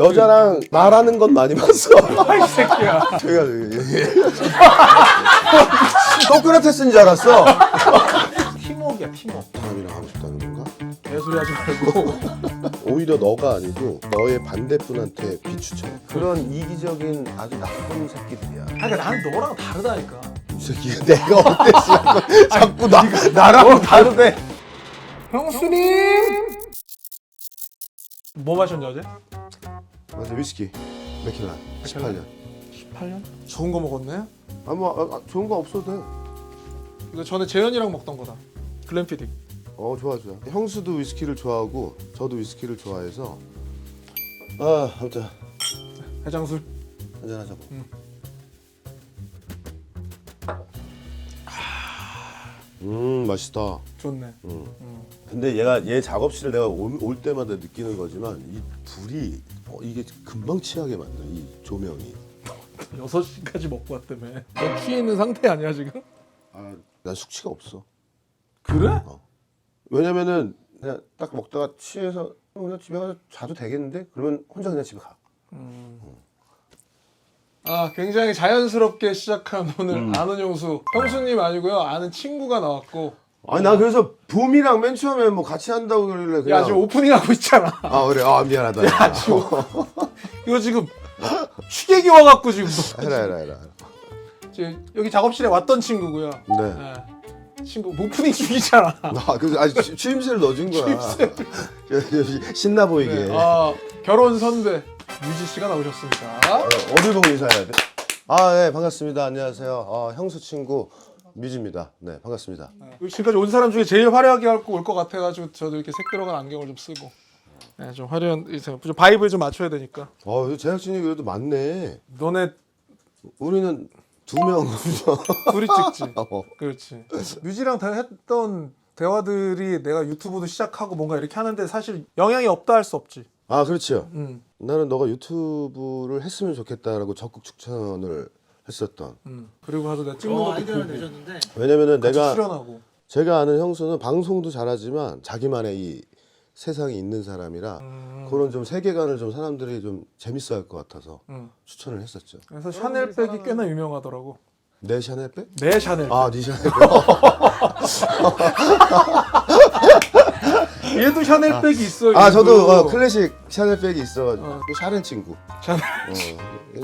여자랑 말하는 건 많이 봤어. 아이 새끼야. 제가 소크라테스인 줄 알았어. 팀워크야 팀워크. 사람이랑 하고 싶다는 건가? 개소리 하지 말고. 오히려 너가 아니고 너의 반대분한테 비추쳐. 그런 이기적인 아주 나쁜 새끼들이야. 아니 그러니까 난 너랑 다르다니까. 이 새끼가 내가 어땠어? 자꾸 나랑 다르대. 형수님. 뭐 마셨냐 어제? 맞아, 위스키 맥킬란 18년. 18년? 좋은 거 먹었네? 좋은 거 없어도 돼. 이거 전에 재현이랑 먹던 거다. 글램피딕. 좋아. 형수도 위스키를 좋아하고 저도 위스키를 좋아해서 아무튼 해장술. 한잔하자고. 맛있다. 좋네. 근데 얘 작업실을 내가 올 때마다 느끼는 거지만 이 불이 이게 금방 취하게 만들어, 이 조명이. 6시까지 먹고 왔다며. 너 취해 있는 상태 아니야 지금? 난 숙취가 없어. 그래? 왜냐면은 그냥 딱 먹다가 취해서 그냥 집에 가서 자도 되겠는데? 그러면 혼자 그냥 집에 가. 굉장히 자연스럽게 시작한 오늘 아는 형수. 형수님 아니고요. 아는 친구가 나왔고. 아니 나 그래서 붐이랑 맨 처음에 뭐 같이 한다고 그러길래 그냥. 야 지금 오프닝 하고 있잖아. 그래. 미안하다. 야 지금 이거 지금 취객이 와갖고 지금 해라. 지금 여기 작업실에 왔던 친구고요. 네. 네. 친구 오프닝 중이잖아. 그래서 아직 취임새를 넣어준 거야. 신나 보이게. 네. 결혼 선배 유지 씨가 나오셨습니다. 어딜 보고 인사해야 돼? 네, 반갑습니다. 안녕하세요. 형수 친구 뮤지입니다. 네, 반갑습니다. 네. 지금까지 온 사람 중에 제일 화려하게 하고 올 것 같아가지고 저도 이렇게 색 들어간 안경을 좀 쓰고. 네, 좀 화려한 좀 바이브에 좀 맞춰야 되니까. 제작진이 그래도 많네. 너네 우리는 2명. 둘이 찍지. 그렇지. 뮤지랑 했던 대화들이 내가 유튜브도 시작하고 뭔가 이렇게 하는데 사실 영향이 없다 할 수 없지. 그렇죠. 나는 너가 유튜브를 했으면 좋겠다라고 적극 추천을 했었던. 그리고 가서 내가 찍는 것도 아이디어를 보고. 내셨는데 왜냐면은 내가 출연하고. 제가 아는 형수는 방송도 잘하지만 자기만의 이 세상이 있는 사람이라 그런 좀 세계관을 좀 사람들이 좀 재밌어할 것 같아서 추천을 했었죠. 그래서 샤넬백이 꽤나 유명하더라고. 내 샤넬백? 내 샤넬. 네 샤넬백. 얘도 샤넬백이 있어. 저도 클래식 샤넬백이 있어가지고 그 샤넬 친구. 샤넬.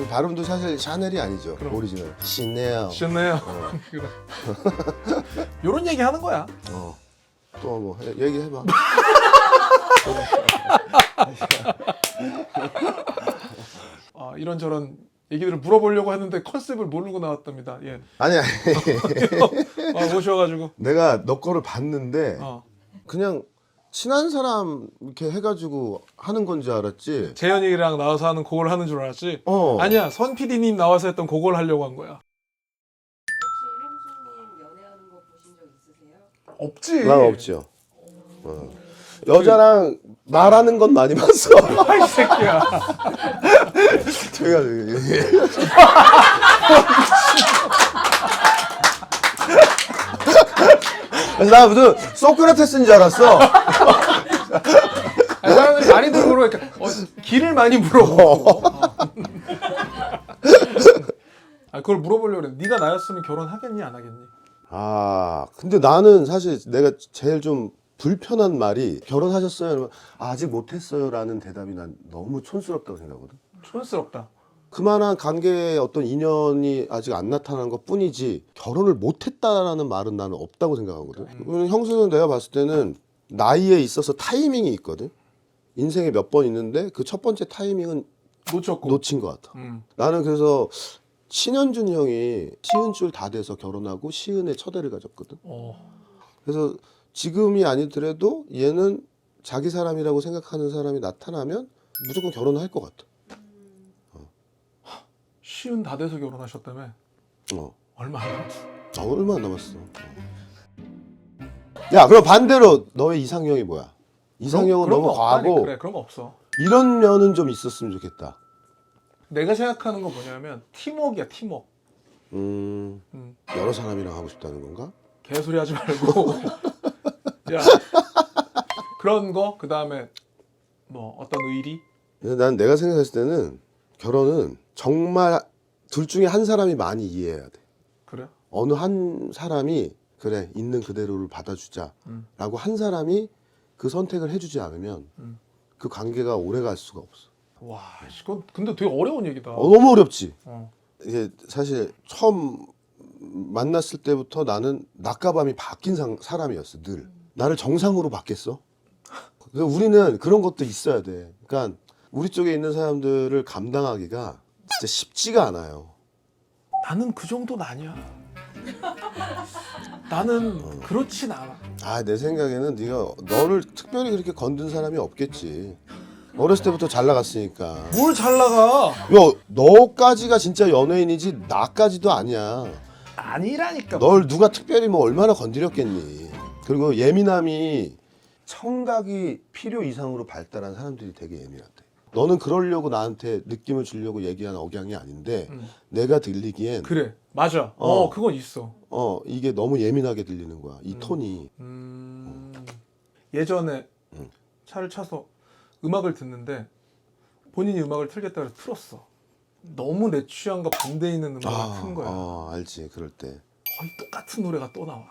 발음도 사실 샤넬이 아니죠. 그럼. 오리지널. 시네요. 샤넬. 그래. 요런 얘기 하는 거야. 또 뭐 얘기해봐. 이런저런 얘기들을 물어보려고 했는데 컨셉을 모르고 나왔답니다. 예. 아니. 모셔가지고. 내가 너 거를 봤는데 어. 그냥 친한 사람 이렇게 해가지고 하는 건 줄 알았지. 재현이랑 나와서 하는 그걸 하는 줄 알았지? 어. 아니야, 선 PD님 나와서 했던 그걸 하려고 한 거야. 혹시 형수님 연애하는 거 보신 적 있으세요? 없지. 난 없죠. 여자랑 말하는 건 많이 봤어. 아이 새끼야. 제가 그래서 나 무슨 소크라테스인 줄 알았어. 사람들이 많이들 물어보니까 길을 많이 물어보. 그걸 물어보려고 그래. 네가 나였으면 결혼하겠니 안 하겠니? 근데 나는 사실 내가 제일 좀 불편한 말이 결혼하셨어요? 이러면 아직 못했어요라는 대답이 난 너무 촌스럽다고 생각하거든. 촌스럽다. 그만한 관계의 어떤 인연이 아직 안 나타난 것 뿐이지 결혼을 못했다라는 말은 나는 없다고 생각하거든. 왜냐면 형수는 내가 봤을 때는 나이에 있어서 타이밍이 있거든. 인생에 몇 번 있는데 그 첫 번째 타이밍은 놓쳤고. 놓친 것 같아. 나는 그래서 신현준 형이 시은줄 다 돼서 결혼하고 시은의 첫애를 가졌거든. 그래서 지금이 아니더라도 얘는 자기 사람이라고 생각하는 사람이 나타나면 무조건 결혼을 할 것 같아. 시은 다 돼서 결혼하셨다며? 얼마 안 남았어. 얼마 안 남았어. 야, 그럼 반대로 너의 이상형이 뭐야? 이상형은 그런 너무 거 없다니. 과하고 그래, 그런 거 없어. 이런 면은 좀 있었으면 좋겠다. 내가 생각하는 건 뭐냐면 팀워크야, 팀워크. 여러 사람이랑 하고 싶다는 건가? 개소리 하지 말고. 야, 그런 거, 그 다음에 뭐 어떤 의리, 난 내가 생각했을 때는 결혼은 정말 둘 중에 한 사람이 많이 이해해야 돼. 그래? 어느 한 사람이 그래 있는 그대로를 받아주자라고 한 사람이 그 선택을 해주지 않으면 그 관계가 오래 갈 수가 없어. 와, 이건 근데 되게 어려운 얘기다. 너무 어렵지. 어. 이게 사실 처음 만났을 때부터 나는 낮과 밤이 바뀐 사람이었어. 늘 나를 정상으로 바뀌었어. 그래서 우리는 그런 것도 있어야 돼. 그러니까 우리 쪽에 있는 사람들을 감당하기가 진짜 쉽지가 않아요. 나는 그 정도는 아니야. 나는 그렇진 않아. 내 생각에는 네가 너를 특별히 그렇게 건든 사람이 없겠지. 어렸을 때부터 잘 나갔으니까. 뭘 잘 나가? 야, 너까지가 진짜 연예인이지 나까지도 아니야. 아니라니까. 널 누가 특별히 뭐 얼마나 건드렸겠니. 그리고 예민함이 청각이 필요 이상으로 발달한 사람들이 되게 예민하대. 너는 그러려고 나한테 느낌을 주려고 얘기한 억양이 아닌데 내가 들리기엔 그래, 맞아. 그건 있어. 이게 너무 예민하게 들리는 거야. 이 톤이. 예전에 차를 차서 음악을 듣는데 본인이 음악을 틀겠다 그래서 틀었어. 너무 내 취향과 반대 있는 음악을 튼 거야. 알지. 그럴 때. 거의 똑같은 노래가 또 나와.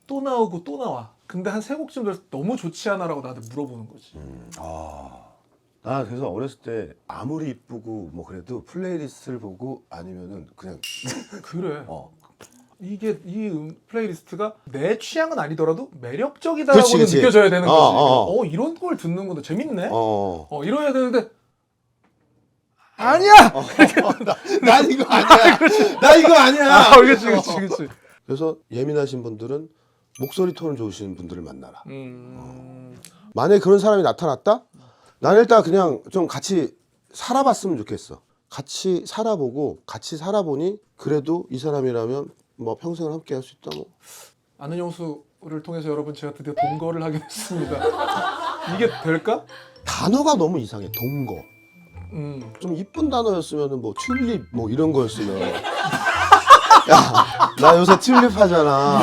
또 나오고 또 나와. 근데 한 세 곡쯤 돼서 너무 좋지 않아라고 나한테 물어보는 거지. 나 그래서 어렸을 때 아무리 이쁘고 뭐 그래도 플레이리스트를 보고 아니면은 그냥 그래. 이게 이 플레이리스트가 내 취향은 아니더라도 매력적이다라고 그치, 그치. 느껴져야 되는 거지. 어. 이런 걸 듣는구나. 재밌네. 어. 이러야 되는데 아니야. 나 이거 아니야. 나 이거 아니야. 그렇지. 그래서 예민하신 분들은 목소리 톤 좋으신 분들을 만나라. 만약에 그런 사람이 나타났다? 나는 일단 그냥 좀 같이 살아봤으면 좋겠어. 같이 살아보고 같이 살아보니 그래도 이 사람이라면 뭐 평생을 함께 할 수 있다 뭐. 아는 영수를 통해서 여러분 제가 드디어 동거를 하게 됐습니다. 이게 될까? 단어가 너무 이상해. 동거. 좀 이쁜 단어였으면은 뭐 튤립 뭐 이런 거였으면. 야, 나 요새 튤립 하잖아.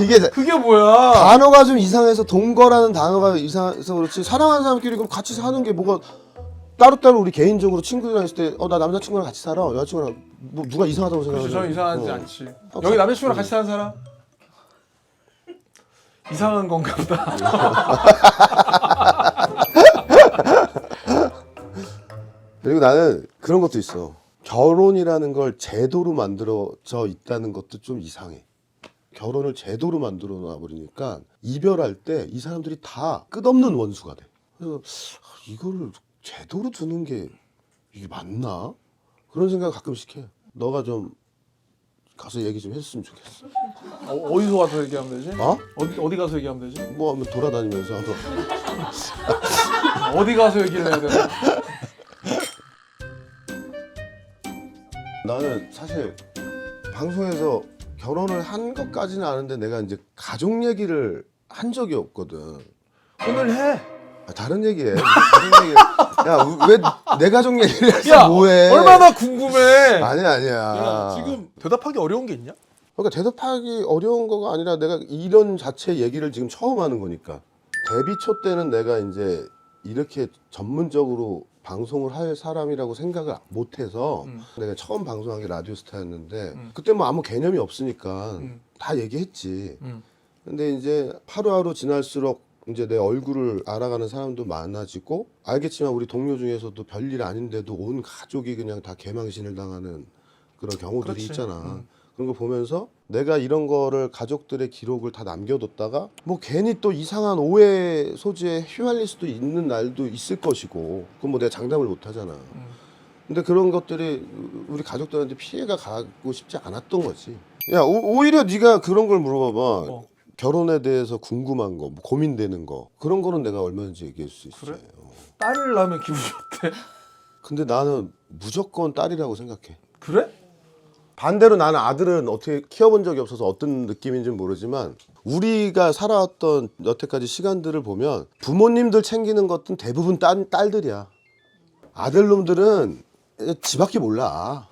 이게 그게 뭐야? 단어가 좀 이상해서 동거라는 단어가 이상해서 그렇지 사랑하는 사람끼리 그럼 같이 사는 게 뭐가 따로따로 우리 개인적으로 친구들이랑 있을 때 나 남자친구랑 같이 살아 여자친구랑 뭐 누가 이상하다고 생각하지? 그렇죠. 저는 이상하지 않지. 여기 남자친구랑 같이 사는 사람? 이상한 건가 보다. 그리고 나는 그런 것도 있어. 결혼이라는 걸 제도로 만들어져 있다는 것도 좀 이상해. 결혼을 제도로 만들어 놔버리니까 이별할 때 이 사람들이 다 끝없는 원수가 돼. 그래서 이거를 제도로 두는 게 이게 맞나? 그런 생각 가끔씩 해. 너가 좀 가서 얘기 좀 해줬으면 좋겠어. 어디서 가서 얘기하면 되지? 어? 어디 가서 얘기하면 되지? 뭐 한번 돌아다니면서 한번. 어디 가서 얘기를 해야 되나? 나는 사실 방송에서 결혼을 한 것까지는 아는데 내가 이제 가족 얘기를 한 적이 없거든. 오늘 해. 다른 얘기해. 다른 얘기. 야, 왜 내 가족 얘기를 해서 뭐해? 얼마나 궁금해. 아니야. 야, 지금 대답하기 어려운 게 있냐? 그러니까 대답하기 어려운 거가 아니라 내가 이런 자체 얘기를 지금 처음 하는 거니까. 데뷔 초 때는 내가 이제 이렇게 전문적으로 방송을 할 사람이라고 생각을 못해서 내가 처음 방송한 게 라디오스타였는데 그때 뭐 아무 개념이 없으니까 다 얘기했지. 근데 이제 하루하루 지날수록 이제 내 얼굴을 알아가는 사람도 많아지고 알겠지만 우리 동료 중에서도 별일 아닌데도 온 가족이 그냥 다 개망신을 당하는 그런 경우들이 그렇지. 있잖아. 그런 거 보면서 내가 이런 거를 가족들의 기록을 다 남겨뒀다가 뭐 괜히 또 이상한 오해 소지에 휘말릴 수도 있는 날도 있을 것이고 그건 뭐 내가 장담을 못 하잖아. 근데 그런 것들이 우리 가족들한테 피해가 가고 싶지 않았던 거지. 야, 오히려 네가 그런 걸 물어봐봐. 결혼에 대해서 궁금한 거, 뭐 고민되는 거 그런 거는 내가 얼마든지 얘기할 수 있어. 그래? 딸을 낳으면 기분이 어때? 근데 나는 무조건 딸이라고 생각해. 그래? 반대로 나는 아들은 어떻게 키워본 적이 없어서 어떤 느낌인지는 모르지만 우리가 살아왔던 여태까지 시간들을 보면 부모님들 챙기는 것은 대부분 딸들이야. 아들놈들은 지밖에 몰라.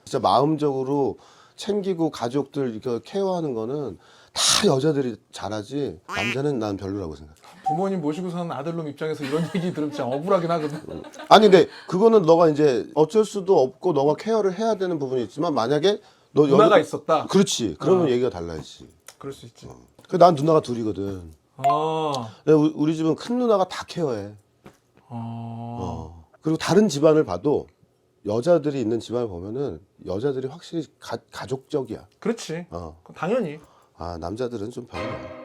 진짜 마음적으로 챙기고 가족들 이거 케어하는 거는 다 여자들이 잘하지 남자는 난 별로라고 생각해. 부모님 모시고 사는 아들놈 입장에서 이런 얘기 들으면 진짜 억울하긴 하거든. 아니 근데 그거는 너가 이제 어쩔 수도 없고 너가 케어를 해야 되는 부분이 있지만 만약에 너 누나가 있었다. 그렇지. 그러면 얘기가 달라지지. 그럴 수 있지. 난 누나가 둘이거든. 아, 근데 우리 집은 큰 누나가 다 케어해. 그리고 다른 집안을 봐도 여자들이 있는 집안을 보면은 여자들이 확실히 가족적이야. 그렇지. 당연히. 아 남자들은 좀 별로야.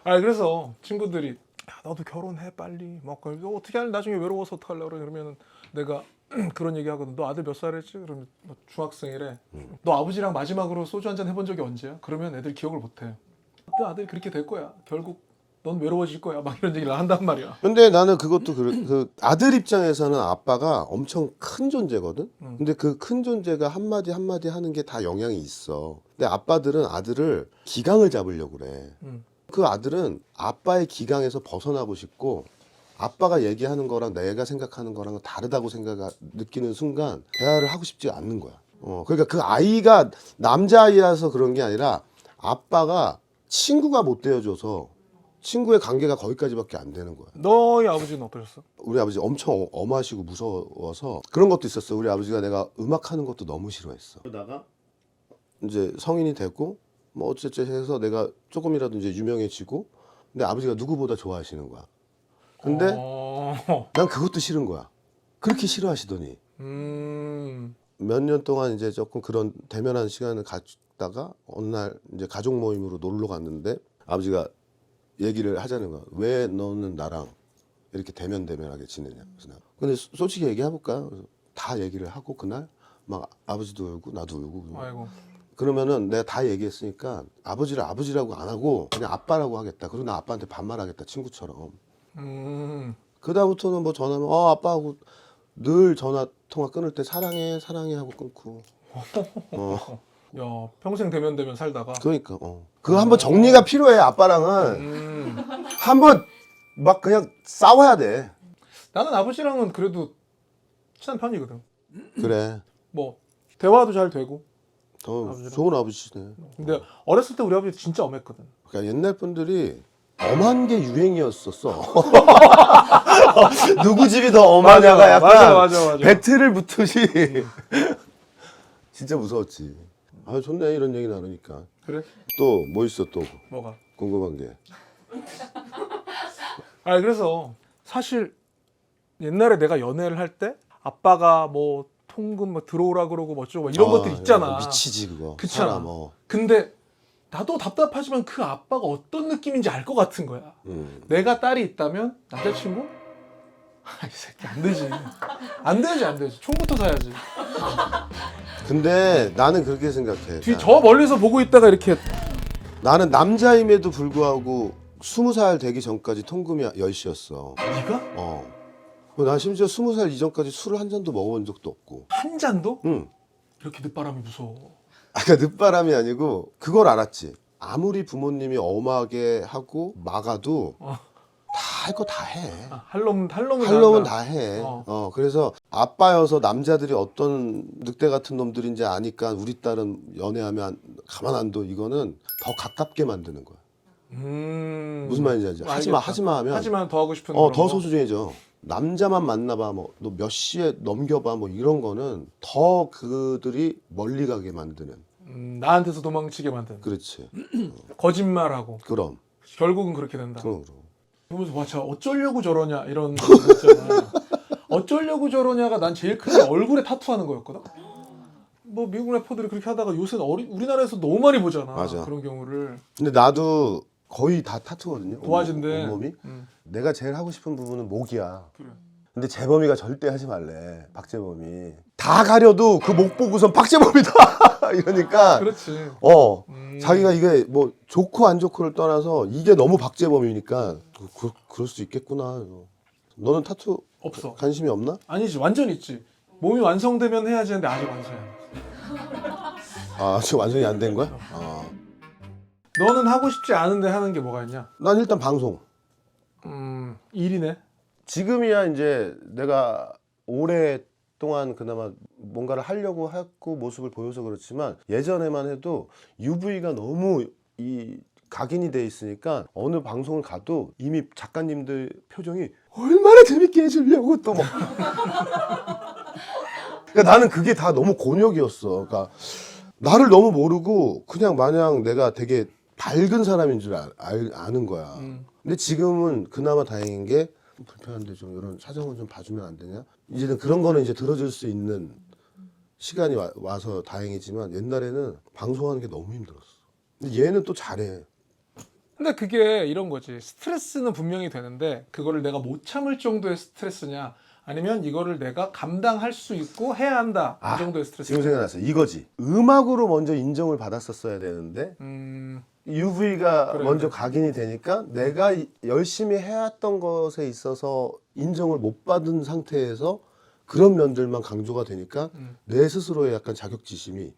아, 그래서 친구들이 야, 나도 결혼해 빨리. 막 너 어떻게 할래? 나중에 외로워서 어떡할래? 그러면 내가 그런 얘기 하거든. 너 아들 몇 살이지? 그러면 너 중학생이래. 너 아버지랑 마지막으로 소주 한잔 해본 적이 언제야? 그러면 애들 기억을 못해. 너 아들 그렇게 될 거야. 결국 넌 외로워질 거야. 막 이런 얘기를 한단 말이야. 근데 나는 그것도 그 아들 입장에서는 아빠가 엄청 큰 존재거든. 근데 그 큰 존재가 한마디 한마디 하는 게 다 영향이 있어. 근데 아빠들은 아들을 기강을 잡으려고 그래. 그 아들은 아빠의 기강에서 벗어나고 싶고 아빠가 얘기하는 거랑 내가 생각하는 거랑 다르다고 느끼는 순간 대화를 하고 싶지 않는 거야. 그러니까 그 아이가 남자아이라서 그런 게 아니라 아빠가 친구가 못 되어줘서 친구의 관계가 거기까지밖에 안 되는 거야. 너희 아버지는 어떠셨어? 우리 아버지 엄청 엄하시고 무서워서 그런 것도 있었어. 우리 아버지가 내가 음악하는 것도 너무 싫어했어. 그러다가 이제 성인이 되고 뭐 어쨌든 해서 내가 조금이라도 이제 유명해지고 근데 아버지가 누구보다 좋아하시는 거야. 근데 난 그것도 싫은 거야. 그렇게 싫어하시더니 몇 년 동안 이제 조금 그런 대면한 시간을 갖다가 어느 날 이제 가족 모임으로 놀러 갔는데 아버지가 얘기를 하자는 거야. 왜 너는 나랑 이렇게 대면하게 지내냐. 그래서 내가 근데 솔직히 얘기해볼까? 다 얘기를 하고 그날 막 아버지도 울고 나도 울고. 아이고. 그러면은 내가 다 얘기했으니까 아버지를 아버지라고 안 하고 그냥 아빠라고 하겠다. 그리고 나 아빠한테 반말하겠다. 친구처럼. 그다음부터는 뭐 전화하면 아빠하고 늘 전화 통화 끊을 때 사랑해 하고 끊고. 야, 평생 대면 살다가. 그러니까 그거 한번 정리가 필요해. 아빠랑은 한번 막 그냥 싸워야 돼. 나는 아버지랑은 그래도 친한 편이거든. 그래. 뭐 대화도 잘 되고. 좋은 아버지시네. 근데 어렸을 때 우리 아버지 진짜 엄했거든. 그러니까 옛날 분들이 엄한 게 유행이었었어. 누구 집이 더 엄하냐가 약간 맞아. 배틀을 붙듯이. 진짜 무서웠지. 아 좋네 이런 얘기 나누니까. 그래? 또 뭐 있어 또 뭐가? 궁금한 게. 아, 그래서 사실 옛날에 내가 연애를 할 때 아빠가 뭐 통금 뭐 들어오라 그러고 뭐 어쩌고 이런 것들 있잖아. 미치지 그거. 그렇잖아. 사람, 근데 나도 답답하지만 그 아빠가 어떤 느낌인지 알 것 같은 거야. 내가 딸이 있다면 남자친구? 이 새끼 안 되지. 총부터 사야지. 근데 나는 그렇게 생각해. 저 멀리서 보고 있다가 이렇게. 나는 남자임에도 불구하고 20살 되기 전까지 통금이 10시였어. 네가? 난 심지어 20살 이전까지 술을 한 잔도 먹어본 적도 없고. 한 잔도? 응. 이렇게 늦바람이 무서워. 그러니까 늦바람이 아니고 그걸 알았지. 아무리 부모님이 엄하게 하고 막아도 다 할 거 다 해. 할 놈은 다 해. 그래서 아빠여서 남자들이 어떤 늑대 같은 놈들인지 아니까 우리 딸은 연애하면 가만 안 둬. 이거는 더 가깝게 만드는 거야. 무슨 말인지 알지? 하지마 하면 하지만 더 하고 싶은 더 소중해져. 남자만 만나봐 뭐 너 몇 시에 넘겨봐 뭐 이런 거는 더 그들이 멀리 가게 만드는. 나한테서 도망치게 만드는. 그렇지. 거짓말하고. 그럼. 결국은 그렇게 된다. 그럼. 보면서 와, 저 어쩌려고 저러냐 이런 거 있잖아. 어쩌려고 저러냐가 난 제일 큰 게 얼굴에 타투하는 거였거든. 뭐 미국 래퍼들이 그렇게 하다가 요새는 우리나라에서 너무 많이 보잖아. 맞아. 그런 경우를. 근데 나도 거의 다 타투거든요. 도와준대. 온몸이. 내가 제일 하고 싶은 부분은 목이야. 그래. 근데 재범이가 절대 하지 말래. 박재범이. 다 가려도 그 목 보고선 박재범이다 이러니까. 그렇지. 자기가 이게 뭐 좋고 안 좋고를 떠나서 이게 너무 박재범이니까 그럴 수 있겠구나. 너는 타투 없어. 관심이 없나? 아니지, 완전 있지. 몸이 완성되면 해야지 하는데 아직 완성이 안 됐어. 지금 완성이 안 된 거야? 너는 하고 싶지 않은데 하는 게 뭐가 있냐? 난 일단 방송. 일이네. 지금이야 이제 내가 오랫동안 그나마 뭔가를 하려고 하고 모습을 보여서 그렇지만 예전에만 해도 UV가 너무 이 각인이 돼 있으니까 어느 방송을 가도 이미 작가님들 표정이 얼마나 재밌게 해주려고 또 막. 그러니까 나는 그게 다 너무 곤욕이었어. 그러니까 나를 너무 모르고 그냥 마냥 내가 되게 밝은 사람인 줄 아는 거야. 근데 지금은 그나마 다행인 게 불편한데 좀 이런 사정을 좀 봐주면 안 되냐? 이제는 그런 거는 이제 들어줄 수 있는 시간이 와서 다행이지만 옛날에는 방송하는 게 너무 힘들었어. 근데 얘는 또 잘해. 근데 그게 이런 거지. 스트레스는 분명히 되는데 그거를 내가 못 참을 정도의 스트레스냐 아니면 이거를 내가 감당할 수 있고 해야 한다 이 정도의 스트레스. 지금 생각났어. 이거지. 음악으로 먼저 인정을 받았었어야 되는데 UV가 그래, 먼저 그래. 각인이 되니까 내가 열심히 해왔던 것에 있어서 인정을 못 받은 상태에서 그런 면들만 강조가 되니까 내 스스로의 약간 자격지심이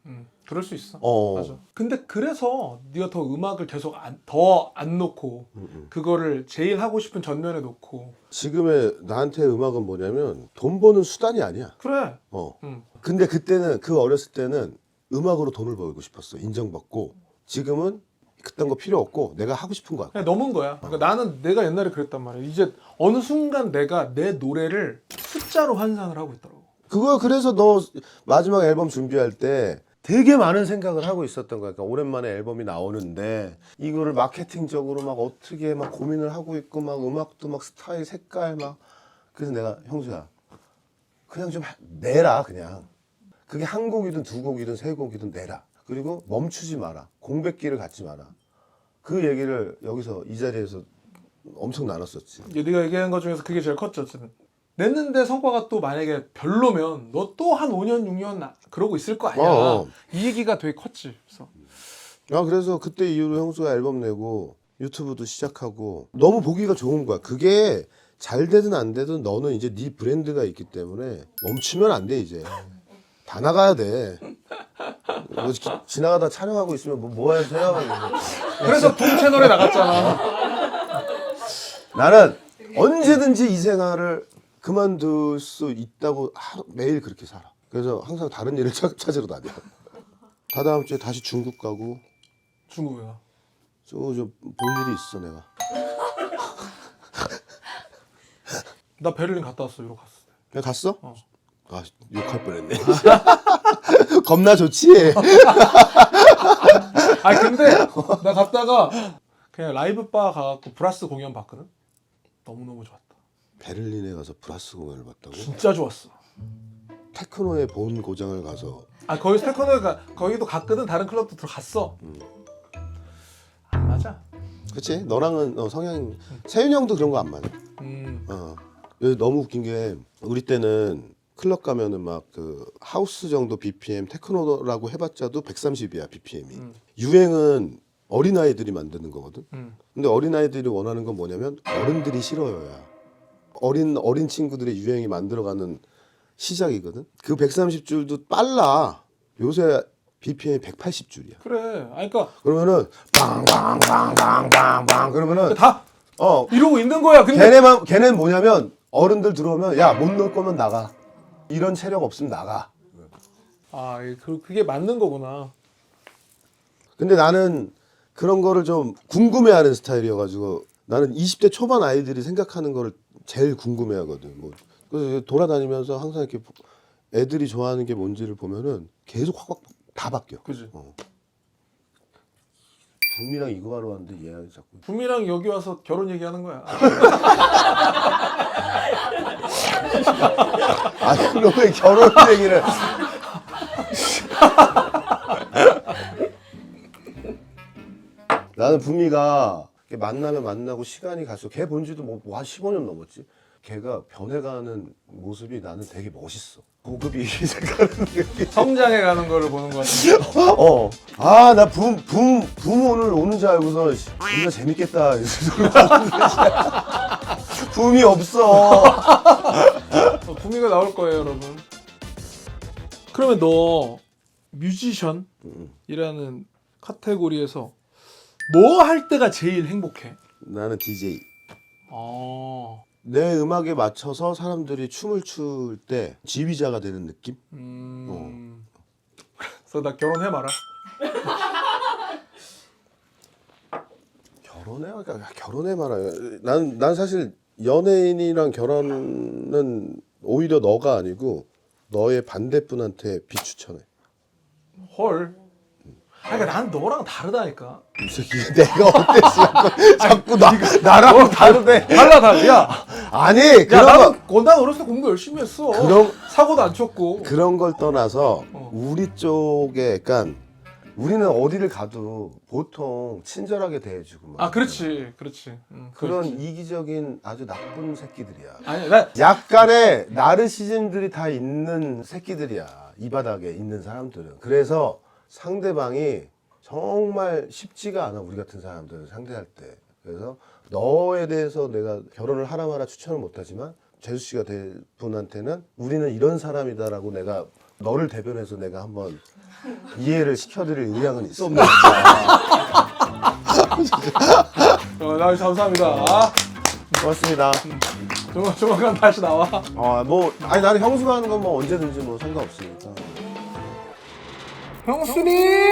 그럴 수 있어. 어. 맞아. 근데 그래서 네가 더 음악을 계속 더 안 놓고 그거를 제일 하고 싶은 전면에 놓고. 지금의 나한테 음악은 뭐냐면 돈 버는 수단이 아니야. 그래. 근데 그때는 그 어렸을 때는 음악으로 돈을 벌고 싶었어. 인정받고. 지금은 그딴 거 필요 없고 내가 하고 싶은 거야. 그냥 넘은 거야. 그러니까 나는 내가 옛날에 그랬단 말이야. 이제 어느 순간 내가 내 노래를 숫자로 환산을 하고 있더라고. 그거 그래서 너 마지막 앨범 준비할 때 되게 많은 생각을 하고 있었던 거야. 그러니까 오랜만에 앨범이 나오는데 이거를 마케팅적으로 막 어떻게 막 고민을 하고 있고 막 음악도 막 스타일 색깔 막 그래서 내가 형수야 그냥 좀 내라 그냥 그게 한 곡이든 두 곡이든 세 곡이든 내라. 그리고 멈추지 마라. 공백기를 갖지 마라. 그 얘기를 여기서 이 자리에서 엄청 나눴었지. 네가 얘기한 것 중에서 그게 제일 컸죠. 어쨌든. 냈는데 성과가 또 만약에 별로면 너 또 한 5년 6년 그러고 있을 거 아니야. 이 얘기가 되게 컸지. 그래서 그래서 그때 이후로 형수가 앨범 내고 유튜브도 시작하고 너무 보기가 좋은 거야. 그게 잘 되든 안 되든 너는 이제 네 브랜드가 있기 때문에 멈추면 안 돼 이제. 다 나가야 돼. 뭐 지나가다 촬영하고 있으면 뭐 하세요? 그래서 붐 채널에 나갔잖아. 나는 언제든지 이 생활을 그만둘 수 있다고 매일 그렇게 살아. 그래서 항상 다른 일을 찾으러 다녀. 다다음 주에 다시 중국 가고 중국이야. 볼 일이 있어 내가. 나 베를린 갔다 왔어. 유럽 갔을 때. 그냥 갔어? 어. 아 욕할 뻔했네. 겁나 좋지. 아 근데 나 갔다가 그냥 라이브 바 가갖고 브라스 공연 봤거든. 너무너무 좋았다. 베를린에 가서 브라스 공연을 봤다고? 진짜 좋았어. 테크노의 본 고장을 가서 아 거기 테크노가 거기도 갔거든. 다른 클럽도 들어갔어. 안 맞아. 그치? 너랑은 성향 세윤이 형도 그런 거 안 맞아. 너무 웃긴 게 우리 때는 클럽 가면은 막 그 하우스 정도 BPM 테크노라고 해봤자도 130이야 BPM이. 유행은 어린아이들이 만드는 거거든. 근데 어린아이들이 원하는 건 뭐냐면 어른들이 싫어요야. 어린 친구들의 유행이 만들어가는 시작이거든. 그 130줄도 빨라. 요새 BPM이 180줄이야. 그래. 아 그러니까 그러면은 빵빵빵빵빵빵 그러면은 다 이러고 있는 거야. 근데 걔네는 뭐냐면 어른들 들어오면 야 못 놀 거면 나가. 이런 체력 없으면 나가. 아 그게 맞는 거구나. 근데 나는 그런 거를 좀 궁금해하는 스타일이어가지고 나는 20대 초반 아이들이 생각하는 거를 제일 궁금해하거든. 뭐 그래서 돌아다니면서 항상 이렇게 애들이 좋아하는 게 뭔지를 보면은 계속 확 다 바뀌어. 그지. 붐이랑 이거 하러 왔는데 얘랑 자꾸 붐이랑 여기 와서 결혼 얘기하는 거야. 아니 너 왜 결혼 얘기를 나는 붐이가 만나면 만나고 시간이 갈수록 걔 본지도 뭐 한 15년 넘었지. 걔가 변해가는 모습이 나는 되게 멋있어. 고급이 생각하는 느낌. 성장해 가는 거를 보는 거 같아. 나 붐 오늘 오는 줄 알고서 존나 재밌겠다. 붐이 없어. 붐이가 나올 거예요, 여러분. 그러면 너 뮤지션이라는 카테고리에서 뭐 할 때가 제일 행복해? 나는 DJ. 아. 내 음악에 맞춰서 사람들이 춤을 출 때 지휘자가 되는 느낌? 그래서 나 결혼해 마라. 결혼해 말아요. 난 사실 연예인이랑 결혼은 오히려 너가 아니고 너의 반대분한테 비추천해. 헐. 그러니까 난 너랑 다르다니까. 이 새끼 내가 어땠어? 자꾸 나랑 다르대. 달라. 야, 아니 야 그런 난 어렸을 때 공부 열심히 했어. 사고도 안 쳤고. 그런 걸 떠나서 어. 우리 쪽에 그러니까 우리는 어디를 가도 보통 친절하게 대해주고 막 아, 그렇지. 그런 그렇지. 이기적인 아주 나쁜 새끼들이야. 아니, 나 약간의 나르시즘들이 다 있는 새끼들이야. 이 바닥에 있는 사람들은. 그래서 상대방이 정말 쉽지가 않아. 우리 같은 사람들을 상대할 때. 그래서 너에 대해서 내가 결혼을 하라 마라 추천을 못하지만 재수 씨가 될 분한테는 우리는 이런 사람이다라고 내가 너를 대변해서 내가 한번 이해를 시켜드릴 의향은 있어. 나 감사합니다. 고맙습니다. 조만간 다시 나와. 아니 나는 형수가 하는 건 뭐 언제든지 뭐 상관없으니까. 형수님!